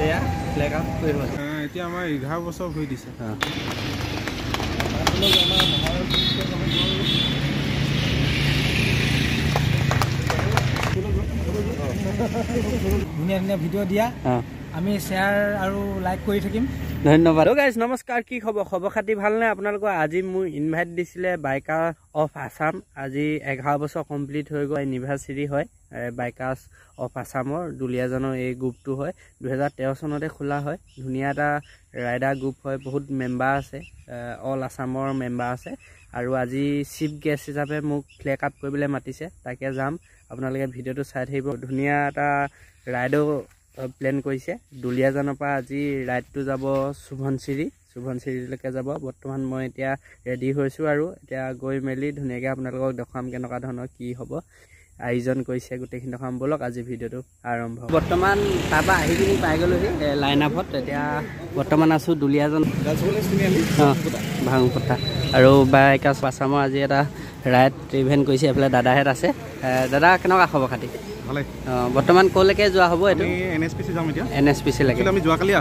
এয়া flag up কৰিব এতিয়া আমাৰ 11 বছৰ হৈ দিছে ধুনীয়া ধুনীয়া ভিডিঅ' দিয়া আমি শ্বেয়াৰ আৰু লাইক কৰি থাকিম ধন্যবাদ গাইজ নমস্কাৰ কি খবৰ খাতি ভালনে আপোনালোকৰ আজি মোৰ ইনভাইট দিছিলে বাইকাৰ অফ আছাম আজি 11 বছৰ কমপ্লিট হৈ গ'ল ইউনিভাৰ্চিটি হয় বাইকাৰ্ছ অফ আছামৰ দুলীয়াজানৰ এই গ্ৰুপটো হয় 2013 চনতে খোলা হয় ধুনীয়া এটা ৰাইডাৰ গ্ৰুপ হয় বহুত মেম্বাৰ আছে অল আছামৰ মেম্বাৰ আছে আৰু আজি চিফ গেষ্ট হিচাপে মোক ফ্লেগ আপ কৰিবলৈ মাতিছে তাকে যাম আপোনালোকে ভিডিঅ'টো চাই থাকিব ধুনীয়া এটা ৰাইডো প্লেন কৰিছে দুলীয়াজানৰ পৰা আজি ৰাইডটো যাব সুভনশ্ৰীলৈকে যাব বৰ্তমান মই এতিয়া ৰেডি হৈছোঁ আৰু এতিয়া গৈ মেলি ধুনীয়াকৈ আপোনালোকক দেখাম কেনেকুৱা ধৰণৰ কি হ'ব আয়োজন কৰিছে গোটেইখিনি দেখাম বলক আজি ভিডিঅ'টো আৰম্ভ বৰ্তমান তাৰপৰা আহি পিনি পাই গ'লোহি লাইন আপত এতিয়া বৰ্তমান আছোঁ দুলীয়াজন ভাঙপতা আৰু বাইকাৰ্ছ আছামৰ আজি এটা ৰাইড ইভেণ্ট কৰিছে এইফালে দাদাহেঁত আছে দাদা কেনেকুৱা খবৰ খাতি ভালে বৰ্তমান ক'লৈকে যোৱা হ'ব এইটো NSPC যাম এতিয়া NSPC লাগে আমি যোৱাকালি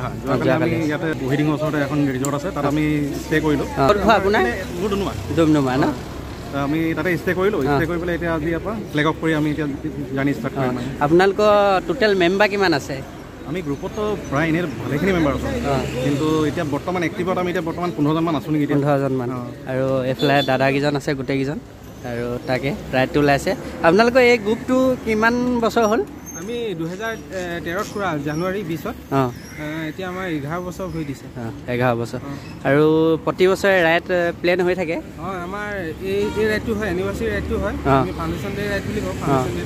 আমি ইয়াতে ৱেডিঙৰ ওচৰতে এখন ৰিজৰ্ট আছে তাত আমি ষ্টে কৰিলোঁ আপোনাৰ ডুমডুমা ন আমি তাতে ষ্টে কৰিলোঁ ষ্টে কৰি পেলাই এতিয়া আজি ইয়াৰ ফ্লেগ অফ কৰি আমি এতিয়া জাৰ্ণি ষ্টাৰ্ট কৰিম আপোনালোকৰ টোটেল মেম্বাৰ কিমান আছে আমি গ্ৰুপতো প্ৰায় এনেই ভালেখিনি মেম্বাৰ আছোঁ কিন্তু এতিয়া বৰ্তমান এক্টিভত আমি এতিয়া বৰ্তমান 15জন মান আছোঁ নেকি 15জন মান আৰু এইফালে দাদাকেইজন আছে গোটেইকেইজন আৰু তাকে ৰাইডটো ওলাইছে আপোনালোকৰ এই গ্ৰুপটো কিমান বছৰ হ'ল আমি 2013ত কৰা জানুৱাৰী 20ত এতিয়া আমাৰ 11 বছৰ হৈ দিছে 11 বছৰ আৰু প্ৰতি বছৰে ৰাইড প্লেন হৈ থাকে আমাৰ এই ৰাইডটো হয় এনিভাৰ্চাৰী ৰাইডটো হয় আমি ফাউণ্ডেশ্যন ডে ৰাইড বুলি কওঁ ফাউণ্ডেশ্যন ডে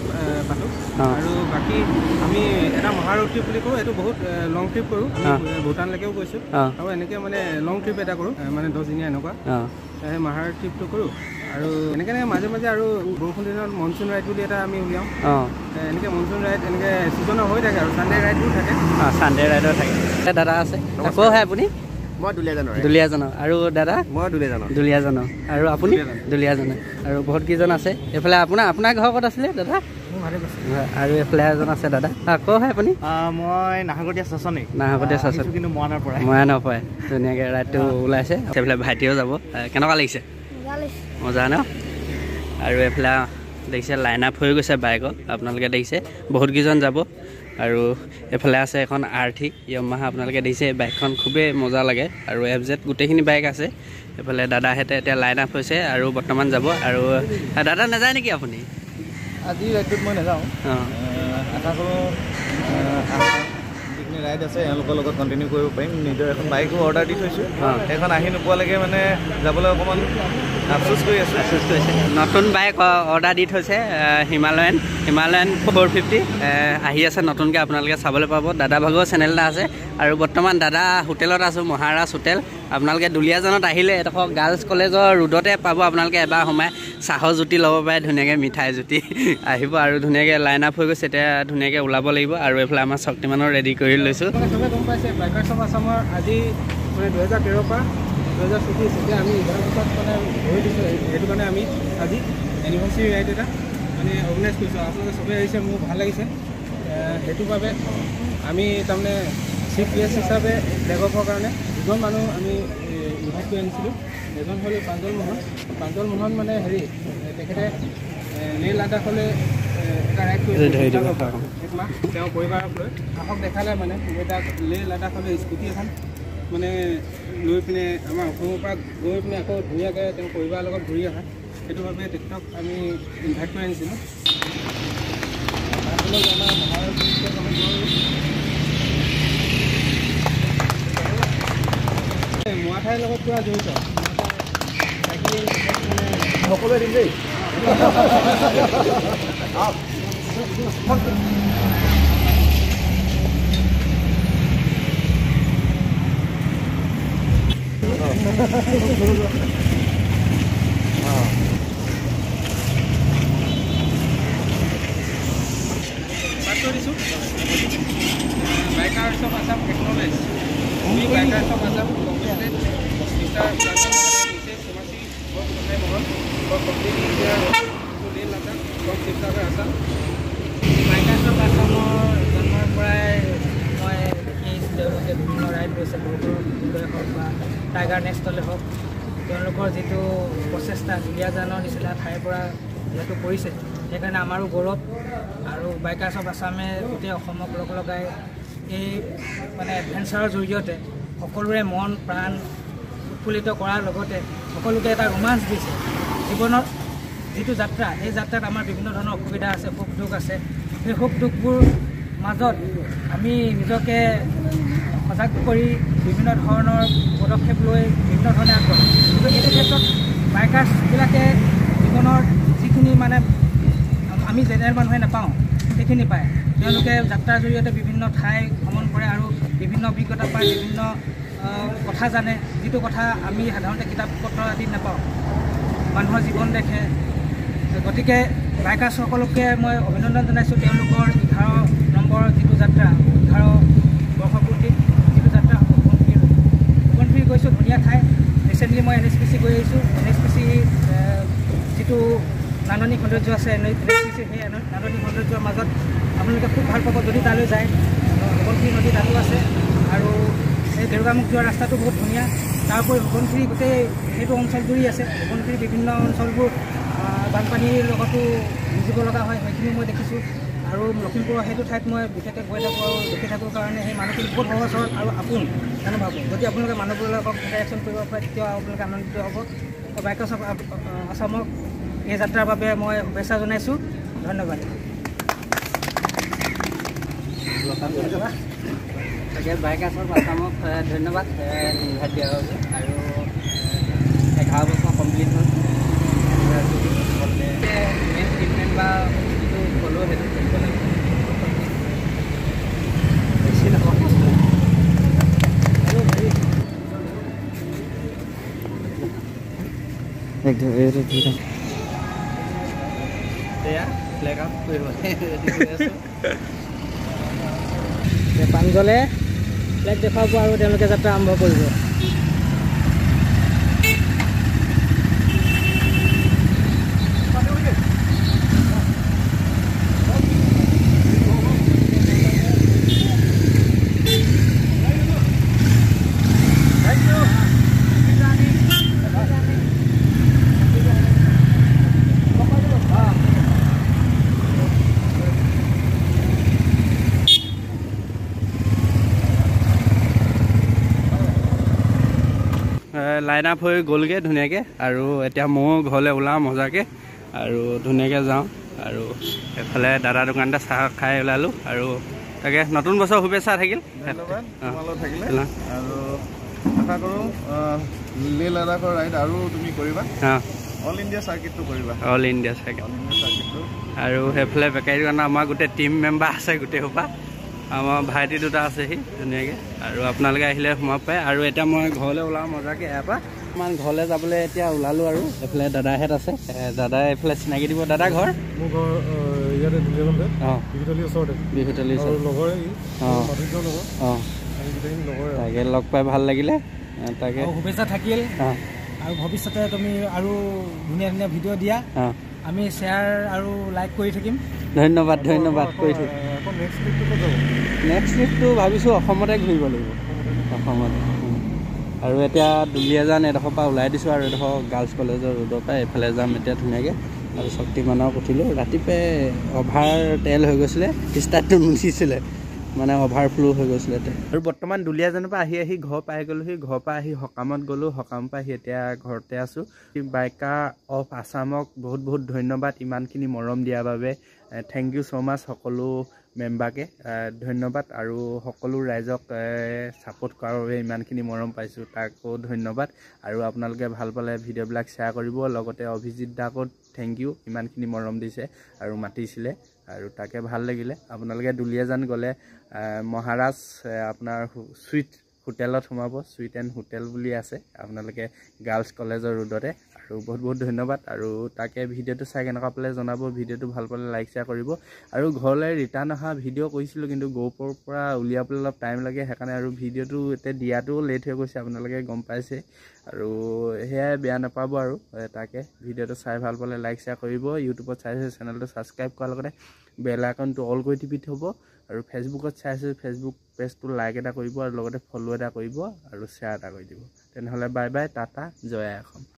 পাতোঁ আৰু বাকী আমি এটা মহাৰোড ট্ৰিপ বুলি কওঁ এইটো বহুত লং ট্ৰিপ কৰোঁ ভূটানলৈকেও গৈছোঁ আৰু এনেকৈ মানে লং ট্ৰিপ এটা কৰোঁ মানে 10 দিনীয়া এনেকুৱা সেই মহাৰোড ট্ৰিপটো কৰোঁ আৰু এনেকৈ মাজে মাজে আৰু বৰষুণ দিনত মনচুন ৰাইড বুলি এটা আমি উলিয়াওঁ এনেকৈ মনচুন ৰাইড এনেকৈ ছিজনৰ হৈ থাকে আৰু ছানডে ৰাইডবোৰ থাকে ছানডে ৰাইডৰ থাকে দাদা আছে ক'ৰ হয় আপুনি মই দুলীয়াজানৰ আৰু দাদা মই দুলীয়াজানৰ আৰু আপুনি দুলীয়াজানৰ আৰু বহুত কেইজন আছে এইফালে আপোনাৰ ঘৰ ক'ত আছিলে দাদা আৰু এইফালে এজন আছে দাদা ক'ৰ হয় আপুনি মই নাহৰকটীয়া চাচনি কিন্তু মৰাণৰ পৰাই ধুনীয়াকৈ ৰাইডটো ওলাইছে এইফালে ভাইটিও যাব কেনেকুৱা লাগিছে মজা ন আৰু এইফালে দেখিছে লাইন আপ হৈ গৈছে বাইকত আপোনালোকে দেখিছে বহুতকেইজন যাব আৰু এইফালে আছে এখন আৰ্থি য়ামাহা আপোনালোকে দেখিছে বাইকখন খুবেই মজা লাগে আৰু FZ গোটেইখিনি বাইক আছে এইফালে দাদাহেঁতে এতিয়া লাইন আপ হৈছে আৰু বৰ্তমান যাব আৰু দাদা নাযায় নেকি আপুনি আজি ৰাইডটোত মই নাযাওঁ আশা কৰোঁ যিখিনি ৰাইড আছে এওঁলোকৰ লগত কণ্টিনিউ কৰিব পাৰিম নিজৰ এখন বাইকো অৰ্ডাৰ দি থৈছোঁ সেইখন আহি নোপোৱালৈকে মানে যাবলৈ অকণমান আফচোচ কৰি আছে নতুন বাইক অৰ্ডাৰ দি থৈছে হিমালয়ান 450 আহি আছে নতুনকৈ আপোনালোকে চাবলৈ পাব দাদা ভাগৰ চেনেল এটা আছে আৰু বৰ্তমান দাদা হোটেলত আছোঁ মহাৰাজ হোটেল আপোনালোকে দুলীয়াজানত আহিলে এডোখৰ গাৰ্লছ কলেজৰ ৰোডতে পাব আপোনালোকে এবাৰ সোমাই চাহৰ জুতি ল'ব পাৰে ধুনীয়াকৈ মিঠাই জুতি আহিব আৰু ধুনীয়াকৈ লাইন আপ হৈ গৈছে এতিয়া ধুনীয়াকৈ ওলাব লাগিব আৰু এইফালে আমাৰ শক্তিমানৰ ৰেডি কৰি লৈছোঁ চবে গম পাইছে বাইকাৰ্ছ অফ আছামৰ আজি মানে 2013 পৰা 2024 এতিয়া আমি 11 বছৰত মানে হৈ দিছোঁ সেইটো কাৰণে আমি আজি এনিভাৰ্চাৰী ৰাইড এটা মানে অৰ্গেনাইজ কৰিছোঁ আপোনালোকে চবেই আহিছে মোৰ ভাল লাগিছে সেইটোৰ বাবে আমি তাৰমানে চিফ গেষ্ট হিচাপে ফ্লেগ অফৰ কাৰণে দুজন মানুহ আমি ইনভাইট কৰি আনিছিলোঁ এজন হ'ল প্ৰাঞ্জল মোহন মানে হেৰি তেখেতে লে লাডাখলৈ এটা ৰাইড কৰিছে একমাহ তেওঁ পৰিবাৰক লৈ সাহস দেখালে মানে এটা লে লাডাখলৈ স্কুটি এখন মানে লৈ পিনে আমাৰ অসমৰ পৰা গৈ পিনে আকৌ ধুনীয়াকৈ তেওঁ পৰিবাৰৰ লগত ঘূৰি অহা সেইটো বাবে তেখেতক আমি ইনভাইট কৰি আনিছিলোঁ মৰাঠাইৰ লগত পুৰা জড়িত সকলোৱে দিম দেই Bikers of Assam acknowledge. We Bikers of Assam committed Mr. Somasi for completing India to Leh Ladakh from Srinagar, Assam. Bikers of Assam জন্মৰ পৰাই মই তেওঁলোকে বিভিন্ন ৰাইড লৈছে, লৈ হওক বা টাইগাৰ নেক্সটলৈ হওক, তেওঁলোকৰ যিটো প্ৰচেষ্টা দুলীয়াজানৰ নিচিনা ঠাইৰ পৰা যিহেতু কৰিছে, সেইকাৰণে আমাৰো গৌৰৱ। আৰু বাইকাৰ্ছ অফ আছামে গোটেই অসমক লগাই এই মানে এডভেঞ্চাৰৰ জৰিয়তে সকলোৰে মন প্ৰাণ উৎফুল্লিত কৰাৰ লগতে সকলোকে এটা ৰোমাঞ্চ দিছে। জীৱনৰ যিটো যাত্ৰা, এই যাত্ৰাত আমাৰ বিভিন্ন ধৰণৰ অসুবিধা আছে, সুখ দুখ আছে। সেই সুখ দুখবোৰ মাজত আমি নিজকে সজাগ কৰি বিভিন্ন ধৰণৰ পদক্ষেপ লৈ বিভিন্ন ধৰণে আগবাঢ়ো। কিন্তু এইটো ক্ষেত্ৰত বাইকাৰ্ছবিলাকে জীৱনৰ যিখিনি মানে আমি জেনেৰেল মানুহে নাপাওঁ সেইখিনি পায়। তেওঁলোকে যাত্ৰাৰ জৰিয়তে বিভিন্ন ঠাই ভ্ৰমণ কৰে আৰু বিভিন্ন অভিজ্ঞতা পায়, বিভিন্ন কথা জানে, যিটো কথা আমি সাধাৰণতে কিতাপ পত্ৰ আদিত নাপাওঁ। মানুহৰ জীৱন দেখে। গতিকে বাইকাৰ্ছসকলকে মই অভিনন্দন জনাইছোঁ। তেওঁলোকৰ 11 নম্বৰ যিটো যাত্ৰা, 11 বৰ্ষপূৰ্তিত যিটো যাত্ৰা সোৱণশিৰি গৈছোঁ, ধুনীয়া ঠাই। ৰিচেণ্টলি মই NHPC গৈ আহিছোঁ। NHPC যিটো নান্দনিক সৌন্দৰ্য আছে, NHPC সেই নান্দনিক সৌন্দৰ্যৰ মাজত আপোনালোকে খুব ভাল পাব যদি তালৈ যায়। সোৱণশিৰি নদী তাতো আছে আৰু এই গেৰুকামুখ যোৱা ৰাস্তাটো বহুত ধুনীয়া। তাৰোপৰি সোৱণশিৰি গোটেই সেইটো অঞ্চল জুৰি আছে। সোৱণশিৰি বিভিন্ন অঞ্চলবোৰ বানপানীৰ লগতো যুঁজিব লগা হয়, সেইখিনি মই দেখিছোঁ। আৰু লখিমপুৰৰ সেইটো ঠাইত মই বিশেষকৈ গৈ থাকোঁ আৰু দেখি থাকোঁ কাৰণে সেই মানুহখিনি বহুত সহজ সৰল আৰু আপোন জানো ভাবোঁ। যদি আপোনালোকে মানুহবোৰৰ লগত ইণ্টাৰেকশ্যন কৰিব পাৰে তেতিয়া আপোনালোকে আনন্দিত হ'ব। বাইকাৰ্ছ অফ আছামক এই যাত্ৰাৰ বাবে মই শুভেচ্ছা জনাইছোঁ। ধন্যবাদ। তাকে বাইকাৰ্ছ অফ আছামক ধন্যবাদ ইনভাইট দিয়াৰ বাবে। আৰু 11 বছৰ কমপ্লিট হ'ল। মেইন ট্ৰিটমেণ্ট বা যিটো ক'লোঁ সেইটো কৰিব লাগিব। বেছি নকওঁ। এয়া ফ্লেগ আপ কৰিব প্ৰাঞ্জলে ফ্লেগ দেখুৱাব আৰু তেওঁলোকে যাত্ৰা আৰম্ভ কৰিব। লাইন আপ হৈ গ'লগৈ ধুনীয়াকৈ। আৰু এতিয়া ময়ো ঘৰলৈ ওলাওঁ মজাকৈ আৰু ধুনীয়াকৈ যাওঁ। আৰু এফালে দাদা দোকানতে চাহ খাই ওলালোঁ। আৰু তাকে নতুন বছৰ শুভেচ্ছা থাকিল। ধন্যবাদ তোমালোক থাকিলে। আৰু আশা কৰোঁ লে লাডাখৰ ৰাইড আৰু তুমি কৰিবা। অল ইণ্ডিয়া চাৰ্কিটটো কৰিবা। অল ইণ্ডিয়া চাৰ্কিটটো আৰু সেইফালে বেকাৰী দোকানত আমাৰ গোটেই টিম মেম্বাৰ আছে গোটেই সোপা। আমাৰ ভাইটি দুটা আছেহি ধুনীয়াকৈ। আৰু আপোনালোকে আহিলে সোমাব পাৰে। আৰু এতিয়া মই ঘৰলৈ ওলাওঁ মজাকৈ ইয়াৰ পৰা। অকণমান ঘৰলৈ যাবলৈ এতিয়া ওলালোঁ। আৰু এইফালে দাদাহেঁত আছে, দাদাই এইফালে চিনাকি দিব। দাদা ঘৰ? মোৰ ঘৰ ইয়াতে দুলীয়াজানতে। বিহুতলীৰ ওচৰতে। বিহুতলীৰ ওচৰতে লগৰে তাকে লগ পাই ভাল লাগিলে। তাকে শুভেচ্ছা থাকিল। আৰু ভৱিষ্যতে তুমি আৰু ধুনীয়া ধুনীয়া ভিডিঅ' দিয়া, আমি শ্বেয়াৰ আৰু লাইক কৰি থাকিম। ধন্যবাদ ধন্যবাদ কৰি থাকিম। নেক্সট ট্ৰিপটো ভাবিছোঁ অসমতে ঘূৰিব লাগিব, অসমতে। আৰু এতিয়া দুলীয়াজান এডোখৰ পৰা ওলাই দিছোঁ। আৰু এডোখৰ গাৰ্লছ কলেজৰ ৰোডৰ পৰা এইফালে যাম এতিয়া ধুনীয়াকৈ। আৰু শক্তিমানক উঠিলোঁ। ৰাতিপুৱাই অভাৰ তেল হৈ গৈছিলে, ষ্টাৰ্টটো নুঠিছিলে, মানে অভাৰ ফ্ল' হৈ গৈছিলে। আৰু বৰ্তমান দুলীয়াজানৰ পৰা আহি ঘৰ পাই গ'লোহি। ঘৰৰ পৰা আহি সকামত গ'লোঁ, সকামৰ পৰা আহি এতিয়া ঘৰতে আছোঁ। বাইকাৰ অফ আছামক বহুত বহুত ধন্যবাদ ইমানখিনি মৰম দিয়াৰ বাবে। থেংক ইউ ছ' মাছ সকলো মেম্বাৰকে ধন্যবাদ। আৰু সকলো ৰাইজক ছাপোৰ্ট কৰাৰ বাবে ইমানখিনি মৰম পাইছোঁ, তাকো ধন্যবাদ। আৰু আপোনালোকে ভাল পালে ভিডিঅ'বিলাক শ্বেয়াৰ কৰিব। লগতে অভিজিত দাকো থেংক ইউ, ইমানখিনি মৰম দিছে আৰু মাতিছিলে। আৰু তাকে ভাল লাগিলে। আপোনালোকে দুলীয়াজান গ'লে মহাৰাজ আপোনাৰ সুইট হোটেলত সোমাব। সুইট এণ্ড হোটেল বুলি আছে আপোনালোকে গাৰ্লছ কলেজৰ ৰোডতে। আৰু বহুত বহুত ধন্যবাদ আৰু তাকে ভিডিঅ'টো চাই কেনেকুৱা পালে জনাব ভিডিঅ'টো ভাল পালে লাইক শ্বেয়াৰ কৰিব আৰু ঘৰলৈ ৰিটাৰ্ণ অহা ভিডিঅ' কৰিছিলোঁ কিন্তু গৌপৰ পৰা উলিয়াবলৈ অলপ টাইম লাগে সেইকাৰণে আৰু ভিডিঅ'টো এতিয়া দিয়াটো লেট হৈ গৈছে আপোনালোকে গম পাইছে আৰু সেয়াই বেয়া নাপাব আৰু তাকে ভিডিঅ'টো চাই ভাল পালে লাইক শ্বেয়াৰ কৰিব ইউটিউবত চাইছে চেনেলটো ছাবস্ক্ৰাইব কৰাৰ লগতে বেল আইকনটো অল কৰি টিপি থ'ব আৰু ফেচবুকত চাইছে ফেচবুক পেজটো লাইক এটা কৰিব আৰু লগতে ফ'ল' এটা কৰিব আৰু শ্বেয়াৰ এটা কৰি দিব তেনেহ'লে বাই বাই টাটা জয় অসম